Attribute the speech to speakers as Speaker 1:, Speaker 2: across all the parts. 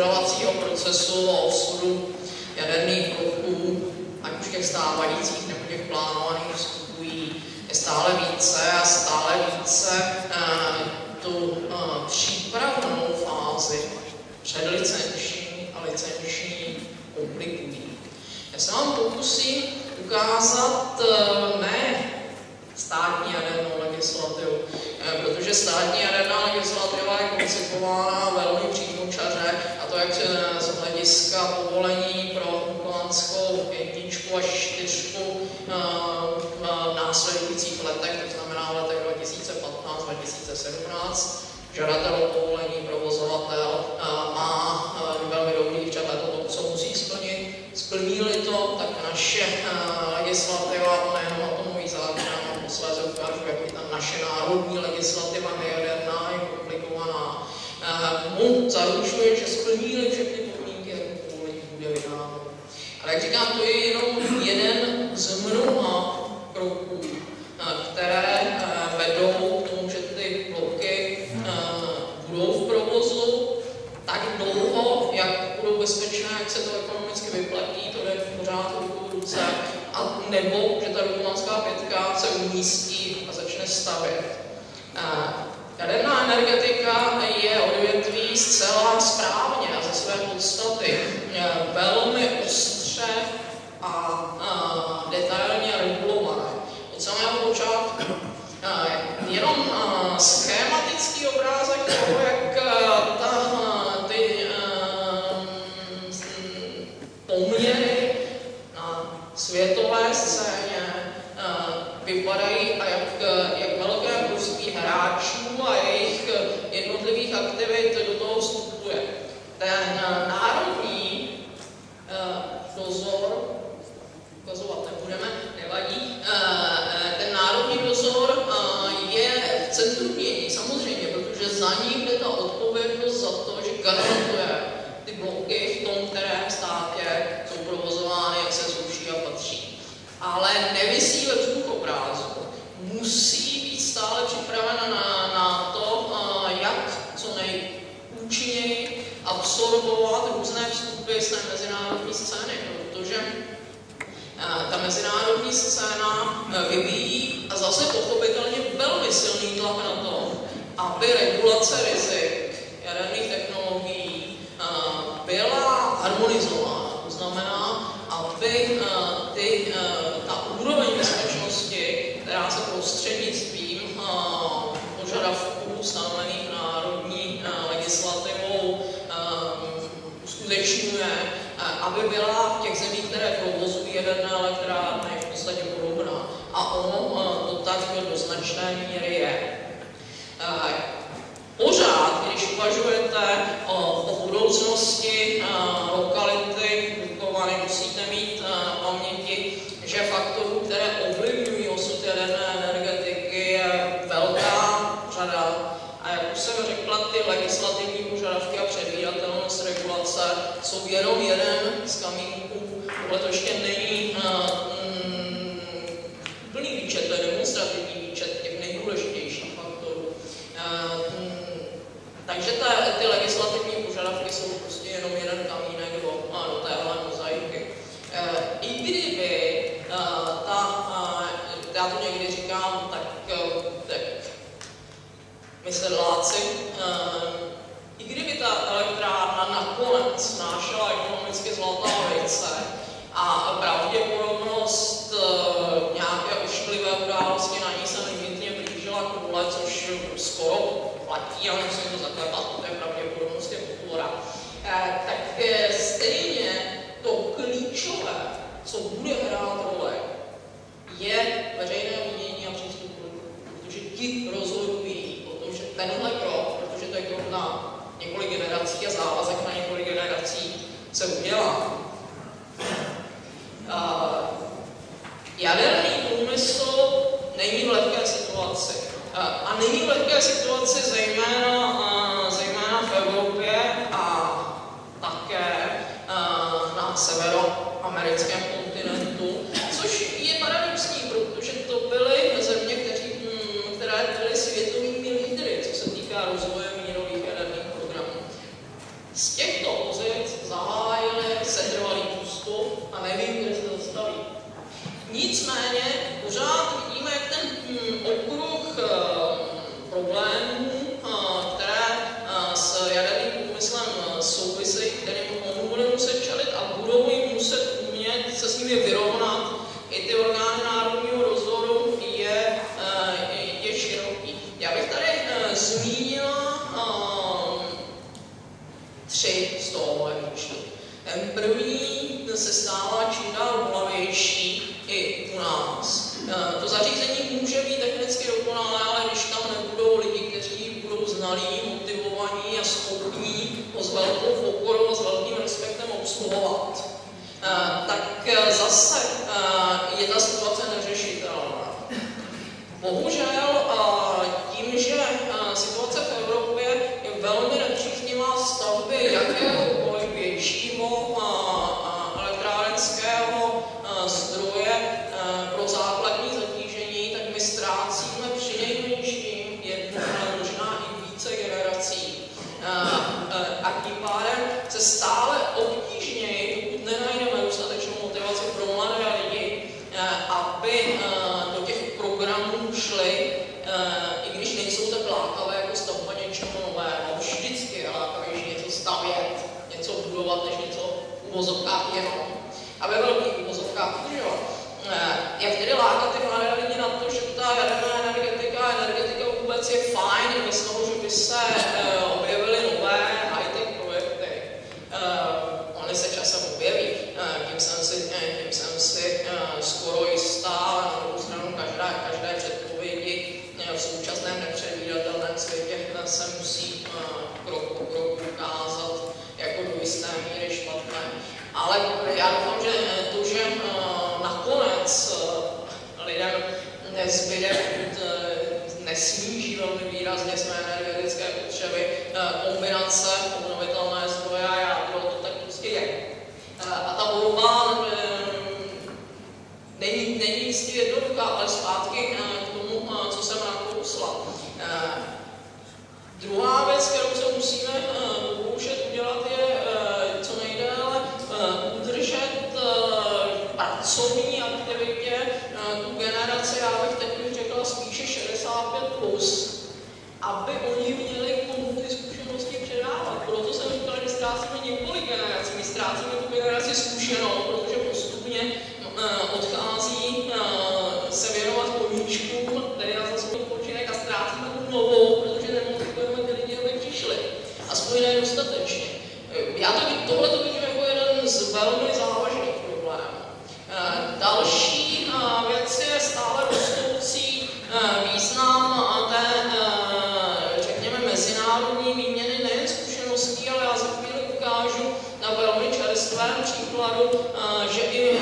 Speaker 1: rozdělovacího procesu a osudu jaderných bloků, ať už těch stávajících nebo těch plánovaných, vstupují stále více a stále více tu přípravnou fázi předlicenční a licenční komplikují. Já se vám pokusím ukázat ne státní jadernou legislativu, protože státní jaderná legislativa je koncipována velmi přímočaře, a to jak z hlediska povolení pro Dukovánskou 1 až 4 v následujících letech, to znamená v letech 2015-2017. Žadatel o povolení, provozovatel má velmi dobrý včetlet o tom, co musí splnit. Splní-li to, tak naše legislativa, nejenom atomový zákon, a posléze ukážu, jak je ta naše národní legislativa nejaderná, je komplikovaná, mu zaručuje, že splní-li všechny podmínky, jak povolení bude vydáno. Ale jak říkám, to je jenom jeden z mnoha kroků, které vedou k tomu, že ty bloky budou v provozu tak dlouho, jak budou bezpečné, jak se to ekonomicky vyplatí, to jde pořád ruku v ruce, a nebo že ta Dukovánská 5 se umístí a začne stavět. Jaderná energetika je odvětví zcela správně a ze své podstaty velmi ostře a detailně regulované. Od samého počátku. Jenom schématický obrázek toho, jak ty poměry na světové scéně vypadají a jak velké množství hráčů a jejich jednotlivých aktivit do toho vstupuje. Ten národní dozor, ukazovat nebudeme, nevadí, ten národní dozor je v centru dění, samozřejmě, protože za ním jde ta odpovědnost za to, že garantuje ty bloky v tom kterém státě jsou provozovány, jak se sluší a patří. Ale nevisí ve vzduchoprázdnu. Musí být stále připravena na to, jak co nejúčinněji absorbovat různé vstupy z té mezinárodní scény, protože ta mezinárodní scéna vyvíjí a zase pochopitelně velmi silný tlak na to, aby regulace rizik jaderných technologií byla harmonizována. To znamená, aby ta úroveň bezpečnosti, která se prostřednictvím požadavků stanovených národní legislativou uskutečňuje, aby byla v těch zemích, které provozují jaderné elektrárny, v podstatě podobná. A ono to tak do značné míry je. Pořád, když uvažujete o budoucnosti lokality Dukovany, musíte mít na paměti, že faktorů, které ovlivňují osud jaderné energetiky, je velká řada. A jak už jsem řekla, ty legislativní požadavky a předvídatelnost regulace jsou jenom jeden z kamínků. Tohle to ještě není plný výčet, to je demonstrativní výčet těch nejdůležitějších faktorů. Takže ty legislativní požadavky jsou prostě jenom jeden kamínek do téhle mozaiky. I kdyby já to někdy říkám, tak my sedláci, i kdyby ta elektrárna nakonec snášela ekonomicky zlatá vejce a pravděpodobnost nějaké ošklivé události na ní se limitně blížila k nule, což skoro platí, ale musím to zaklepat, to je pravděpodobnost je otvora, tak stejně to klíčové, co bude hrát roli, je veřejné mínění a přístup k lidu, protože ti rozhodují o tom, že tenhle krok, protože to je krok na několik generací a závazek na několik generací se udělá. Jaderný průmysl není v lehké situaci. A není v lehké situaci zejména v Evropě a také na severoamerickém kontinentu, což je paradoxní, protože to byly země, které byly světovými lídry, co se týká rozvoje mírových jaderných programů. Z těchto pozic nevím, kde se zastaví. Nicméně pořád vidíme, jak ten okruh problémů, které s jaderným průmyslem souvisejí, kterým on bude muset čelit a budou jim muset umět se s nimi vyrovnat. I ty orgány národního dozoru je široký. Já bych tady zmínila 3 z tohohle výčtu. Ten první se stává čím dál bolavější i u nás. To zařízení může být technicky dokonalé, ale když tam nebudou lidi, kteří budou znalí, motivovaní a schopní ho s velkou pokorou a s velkým respektem obsluhovat, tak zase je ta situace neřešitelná. Bohužel tím, že situace v Evropě je velmi nepříznivá stavby jakéhokoliv většího elektrárenského zdroje pro základní zatížení, tak my ztrácíme přinejmenším jednu, ale možná i více generací. A tím pádem se stále obtížněji, pokud nenajdeme dostatečnou motivaci pro mladé lidi, aby do těch programů šli, i když nejsou tak lákavé jako stavba něčeho nového. Vždycky je lákavější něco stavět, něco budovat, než něco v uvozovkách jenom. A ve velkých uvozovkách udržovat. Jak tedy lákat ty mladé lidi na to, že ta jaderná energetika vůbec je fajn, bez toho, že by se objevily nové high-tech projekty. Ony se časem objeví, tím jsem si skoro jistá, na druhou stranu každé předpovědi v současném nepředvídatelném světě se musí krok po kroku ukázat jako do jisté míry špatné. Ale já doufám, že to, že nakonec lidem nezbyde, nesníží velmi výrazně své energetické potřeby, kombinace obnovitelné zdroje a jádro, to tak prostě je. A ta volba není jistě jednoduchá, ale zpátky k tomu, co jsem nakousla. Druhá věc, kterou se musíme pokoušet udělat, je co nejdéle udržet pracovní aktivitě tu generaci, já bych teď řekla spíše 65+, aby oni měli komu ty zkušenosti předávat. Proto jsem říkala, že ztrácíme několik generací. My ztrácíme tu generaci zkušenou, protože postupně odchází se věnovat koníčkům, tedy na zase odpočinek, a ztrácíme tu novou, protože nemotivujeme ty lidi, aby přišli. Aspoň nedostatečně. Tohle to vidím jako jeden z velmi závažných problémů. Další věc je stále rostoucí význam té, řekněme, mezinárodní výměny nejen zkušeností, ale já za chvíli ukážu na velmi čerstvém příkladu, že i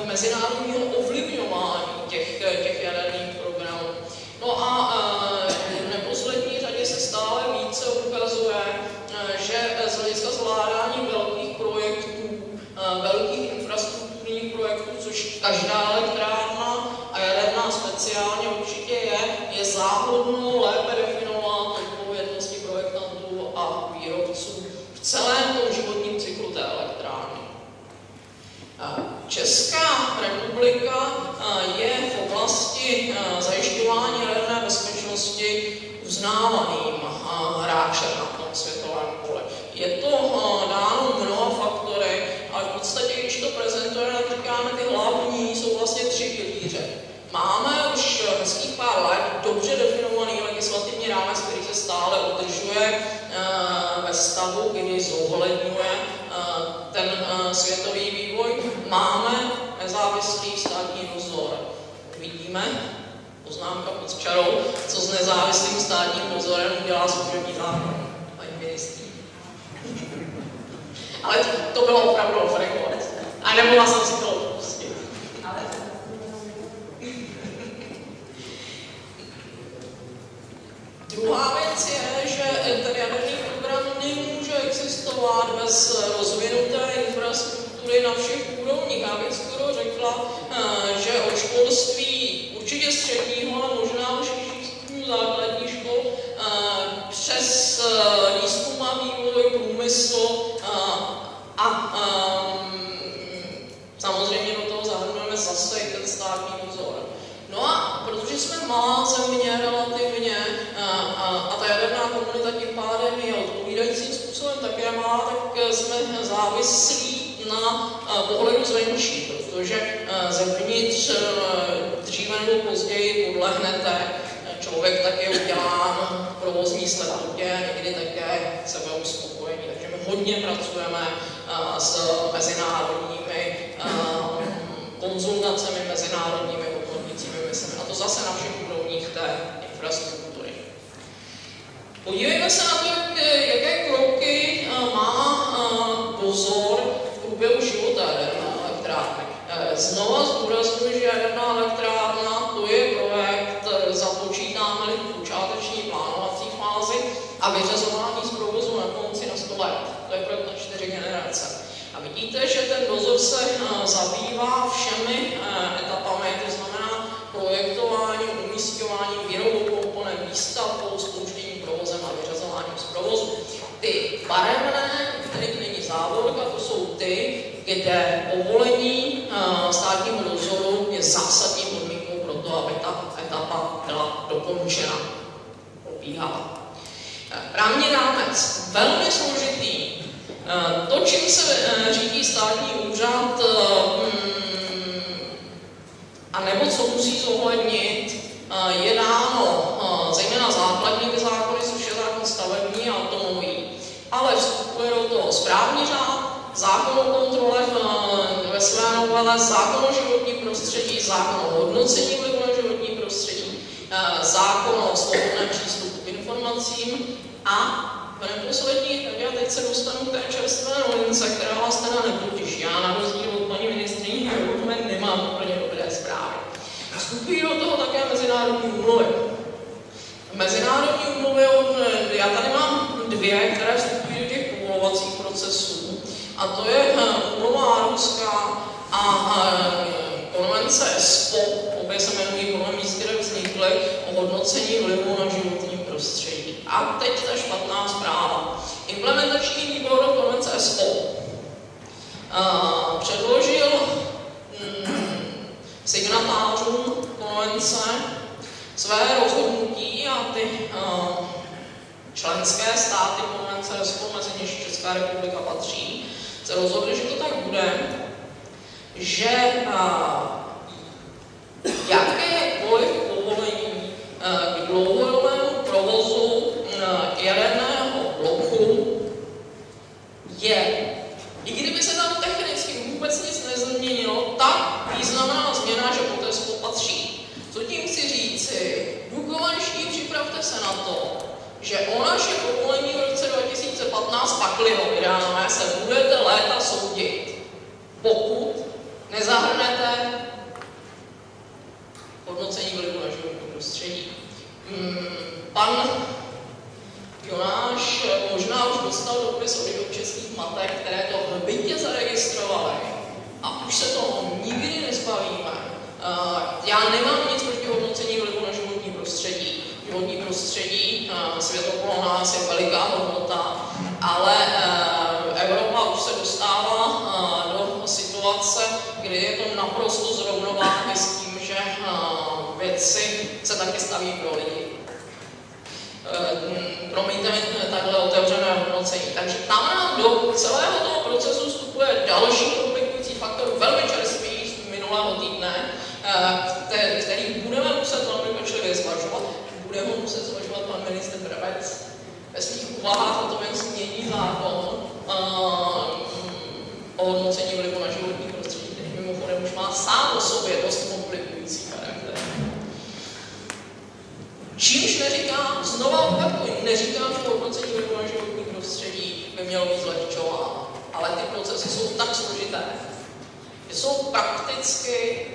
Speaker 1: mezinárodního ovlivňování těch jaderných programů. No a v neposlední řadě se stále více ukazuje, že z hlediska zvládání velkých projektů, velkých infrastrukturních projektů, což každá elektrárna a jaderná speciálně určitě je záhodno lépe definovat odpovědnosti projektantů a výrobců v celém tom životním cyklu té elektrárny. Česká republika je v oblasti zajišťování jaderné bezpečnosti uznávaným hráčem na tom světovém poli. Je to dáno mnoha faktory, ale v podstatě, když to prezentujeme, tak říkáme, ty hlavní jsou vlastně 3 pilíře. Máme už hezkých pár let dobře definovaný legislativní rámec, který se stále udržuje ve stavu, kdy zohledňuje ten světový vývoj. Máme nezávislý státní dozor. Vidíme, poznámka pod čarou, co s nezávislým státním dozorem udělá služební zákon, paní ministryně. Ale to bylo opravdu off-record. A nemohla jsem si to odpustit. Druhá věc je, že ten jaderný program nemůže existovat bez rozvinuté infrastruktury na všech úrovních. Já bych skoro řekla, že od školství určitě středního, ale možná už stupňů základních škol, přes výzkum a vývoj, průmysl a samozřejmě závislí na pohledu zvenčí, protože zevnitř dříve nebo později podlehnete. Člověk také udělán provozní sledově, někdy také sebeuspokojení. Takže my hodně pracujeme s mezinárodními konzultacemi, mezinárodními odbornícími misemi. A to zase na všech úrovních té infrastruktury. Podívejme se na to, jaké kroky má dozor v průběhu života jaderné elektrárny. Znova zdůraznuju, že jaderná elektrárna to je projekt, započítáme-li v počáteční plánovací fázi a vyřazování z provozu na konci na 100 let. To je projekt na 4 generace. A vidíte, že ten dozor se zabývá všemi etapami, to znamená projektování, umísťování, výrobou komponent, výstavbou, spouštěním provozem a vyřazováním z provozu. Ty barevné, kterých není závorka, to jsou ty, kde povolení státního dozoru je zásadní podmínkou pro to, aby ta etapa byla dokončena, probíhala. Právní rámec, velmi složitý. To, čím se řídí státní úřad, a nebo co musí zohlednit, je dáno zejména základními zákony, což je zákon stavební a atomový. Ale vstupuje do toho správní řád, zákon o kontrole ve své novele, zákon o životním prostředí, zákon o hodnocení vlivu na životní prostředí, zákon o svobodném přístupu k informacím a v neposlední řadě, a teď se dostanu k té čerstvé novince, která vás teda nepotěší. Já na rozdíl od paní ministryní Herbertové nemám úplně dobré zprávy. Vstupují do toho také mezinárodní úmluvy. Mezinárodní úmluvy, já tady mám 2, které vstupují do těch povolovacích procesů. A to je úmluva Aarhuská a konvence ESPO, obě se jmenují podle míst, které vznikly, o hodnocení vlivu na životní prostředí. A teď ta špatná zpráva. Implementační výbor konvence ESPO předložil signatářům konvence své rozhodnutí a ty členské státy konvence ESPO, mezi něž Česká republika patří, se rozhodli, že to tak bude, že jakékoliv povolení k dlouhodobému provozu jaderného bloku je, i kdyby se tam technicky vůbec nic nezměnilo, tak významná změna, že pod ESPO patří. Co tím chci říci? Důkovanští, připravte se na to, že o naše povolení v roce 2015 pakli ho vydáme, se budete léta soudit, pokud nezahrnete hodnocení vlivu na životní prostředí. Pan Jonáš možná už dostal dopis od českých matek, které to hrbitě zaregistrovaly a už se toho nikdy nezbavíme. Já nemám nic proti hodnocení vlivu na životní prostředí. Životní prostředí, svět okolo nás je veliká hodnota, ale Evropa už se dostává do situace, kdy je to naprosto z rovnováhy s tím, že věci se taky staví pro lidi. Promiňte mi takhle otevřené hodnocení. Takže tam nám do celého toho procesu vstupuje další komplikující faktor, velmi čerstvý z minulého týdne, který budeme muset velmi pečlivě zvažovat. Bude ho muset zvažovat pan ministr Brabec ve svých úvahách o tom, jak změní zákon o hodnocení vlivu na životní prostředí, který mimochodem už má sám o sobě dost komplikující charakter. Čímž neříkám, znova opakuju, neříkám, že hodnocení vlivu na životní prostředí by mělo být zlehčováno, ale ty procesy jsou tak složité, že jsou prakticky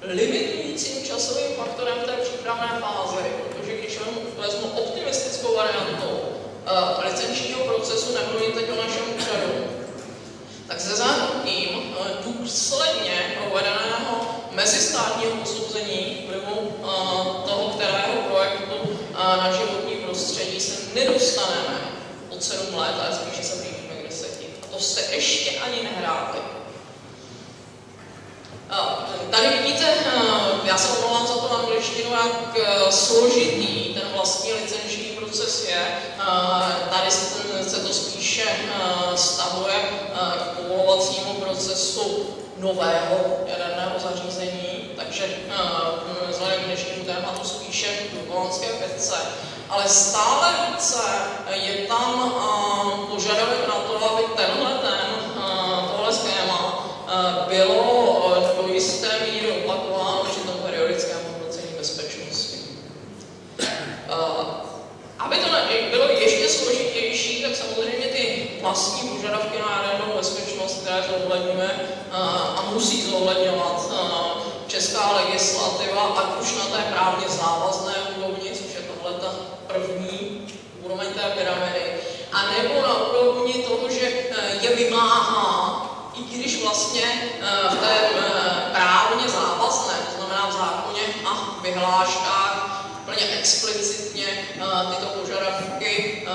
Speaker 1: limitujícím časovým faktorem té přípravné fáze, protože když vezmu optimistickou variantu licenčního procesu, nepromiňte o našem úřadu, tak se zahrnutím důsledně provedeného mezistátního posouzení vlivu toho, kterého projektu na životní prostředí se nedostaneme od 7 let, ale spíše se blížíme k 10. A to jste ještě ani nehráli. Tady vidíte, já se omlouvám za to angličtinu, jak složitý ten vlastní licenční proces je. Tady se to spíše vztahuje k povolovacímu procesu nového jaderného zařízení, takže vzhledem k dnešnímu tématu spíše k dukovanské petce. Ale stále více je tam požadavek na to, aby tohle schéma bylo do jisté míry opakováno při tom periodickém hodnocení bezpečnosti. Aby to bylo ještě složitější, tak samozřejmě ty vlastní požadavky na jadernou bezpečnost, které zohledňuje a musí zohledňovat česká legislativa, ať už na té právně závazné úrovni, což je tohleta první úroveň té pyramidy, a nebo na úrovni toho, že je vymáhá, i když vlastně v té právně závazné, to znamená v zákoně a vyhláškách, úplně explicitně tyto požadavky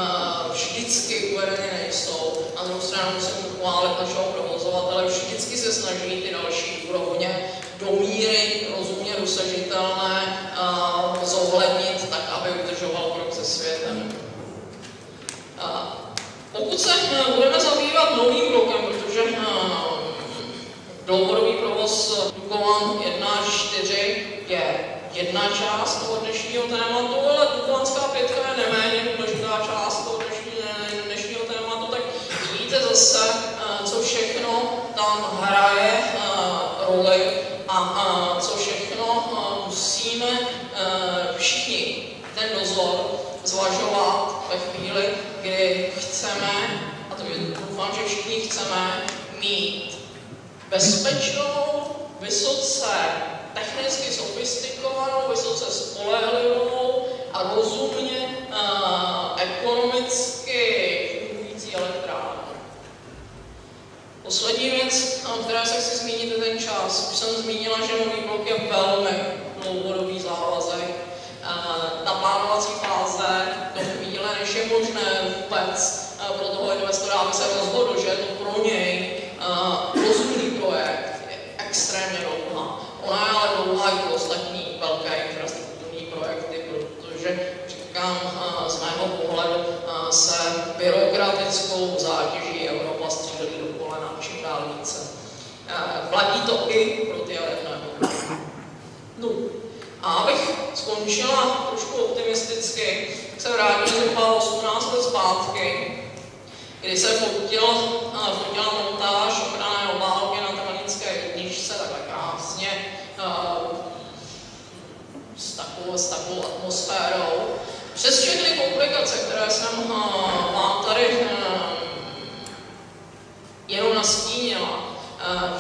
Speaker 1: vždycky uvedeny nejsou. Na druhou stranu musím pochválit našeho provozovatele, vždycky se snaží ty další úrovně do míry rozumně dosažitelné zohlednit tak, aby udržoval krok se světem. Pokud se budeme zabývat novým blokem, protože dlouhodobý provoz Dukovan 1 až 4 je jedna část toho dnešního tématu, ale Dukovanská pětka je neméně důležitá část toho dnešního tématu, tak vidíte zase, co všechno tam hraje roli a co všechno musíme všichni ten dozor zvažovat ve chvíli, kdy chceme, a to doufám, že všichni chceme, mít bezpečnou, vysoce technicky sofistikovanou, vysoce spolehlivou a rozumně ekonomicky fungující elektrárnu. Poslední věc, o které se chci zmínit, je ten čas. Už jsem zmínila, že nový blok je velmi dlouhodobý závazek. Ta plánovací fáze do chvíle, než je možné vůbec pro toho investora, aby se rozhodl, že je to pro něj rozumný projekt, je extrémně dlouhá. Ona je ale dlouhá i pro ostatní velké infrastrukturní projekty, protože, říkám, z mého pohledu se byrokratickou zátěží Evropa střílí do kolena čím dál více. Platí to i pro ty jaderné bloky. No. A abych skončila trošku optimisticky, tak se vrátím zhruba 18 let zpátky, kdy se fotila montáž ochranné obálky na Temanické jedničce, takhle krásně, s takovou atmosférou. Přes všechny komplikace, které jsem vám tady jenom nastínila,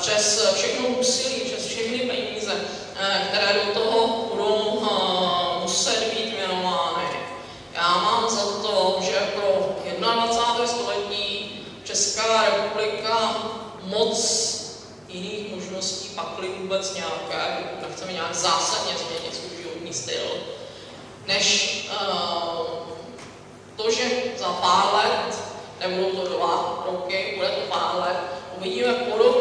Speaker 1: přes všechno úsilí, přes všechny peníze, které do toho budou muset být věnovány. Já mám za to, že pro 21. století Česká republika moc jiných možností, pakli vůbec nějaké, pokud nechceme nějak zásadně změnit svůj životní styl, než to, že za pár let, nebudou to 2 roky, bude to pár let, uvidíme podobné